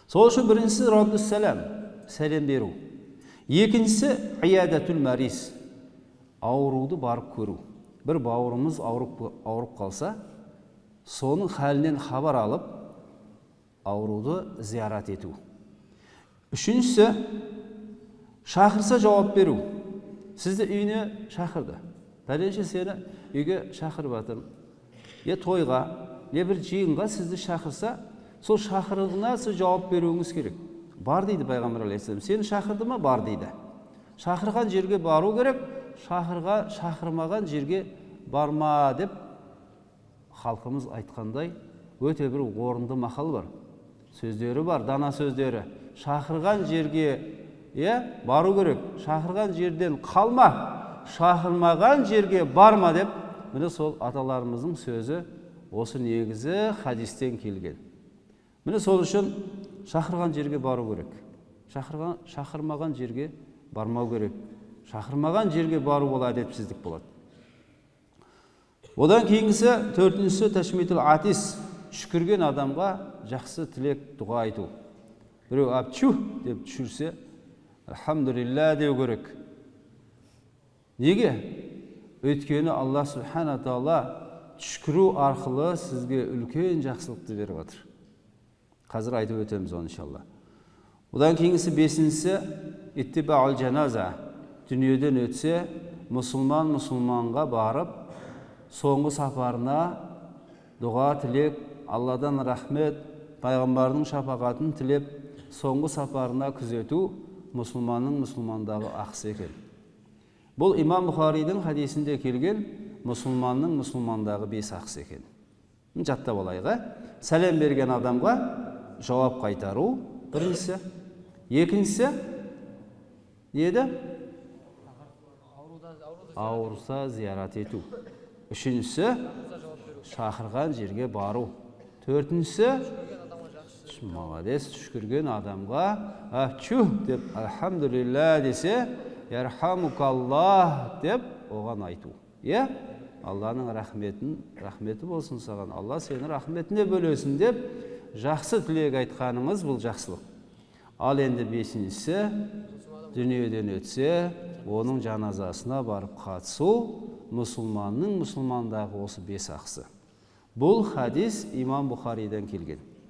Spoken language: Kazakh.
Сол үшін біріншісі раддус сәлем, сәлем беру. Екіншісі иядатул марис, ауруды барып көру. Bir бауырымыз ауырып қалса, соның халінен хабар алып, ауруды зиярат ету. Үшіншісі, шақырса жауап беру. Сізді үйіне шақырды. Пәленше сені үйге шақырып жатырмын. Тойға, бір жиынға сізді шақырса, сол шақырығына сіз жауап беруіңіз керек. Бар дейді Пайғамбар алейхиссалам. Сені шақырды ма? Бар дейді. Шақырған жерге бару керек, шақырмаған жерге барма деп халқымыз айтқандай өте бір орынды мақал бар. Сөздері бар, дана сөздері. Шақырған жерге бару керек, шақырған жерден қалма, шақырмаған жерге барма деп, міне сол аталарымыздың сөзі осы негізі хадистен келген. Міне сол үшін шақырған жерге бару керек. Шақырмаған жерге бармау керек. Шақырмаған жерге бару ол әдепсіздік болады. Одан кейінгісі, төртіншісі ташмитул атис, түшкірген адамға жақсы тілек дұға айту. Біреу апчух деп түшірсе, алхамдулилля деу керек. Неге? Өйткені Алла субхана тағала түшкіру арқылы сізге үлкен жақсылықты беріп жатыр. Қазір айтып өтеміз оны иншалла. Одан кейінгісі бесіншісі иттибаул жаназа. Дүниеден өтсе, мұсылманға барып, соңғы сапарына дұға тілеп, Алладан рахмет, пайғамбардың шапағатын тілеп, соңғы сапарына күзету мұсылмандағы ақысы екен. Бұл имам Бұхаридің хадисінде келген мұсылмандағы 5 ақысы екен. Жаттап алайық. Сәлем берген адамға жауап қайтару біріншісі. Екіншісі не еді? Ауырса зиярат ету. Үшіншісі шақырған жерге бару. Төртіншісі молодец, түшкірген адамға ахчух деп алхамдулилля десе, ярхамукаллах деп оған айту. Алланың рахметі болсын саған, Алла сені рахметіне бөлесін деп жақсы тілек айтқаныңыз бұл жақсылық. Ал енді бесіншісі, дүниеден өтсе, оның жаназасына барып қатысу, мұсылманның мұсылмандағы осы 5 ақысы. Бұл хадис имам Бұхариден келген.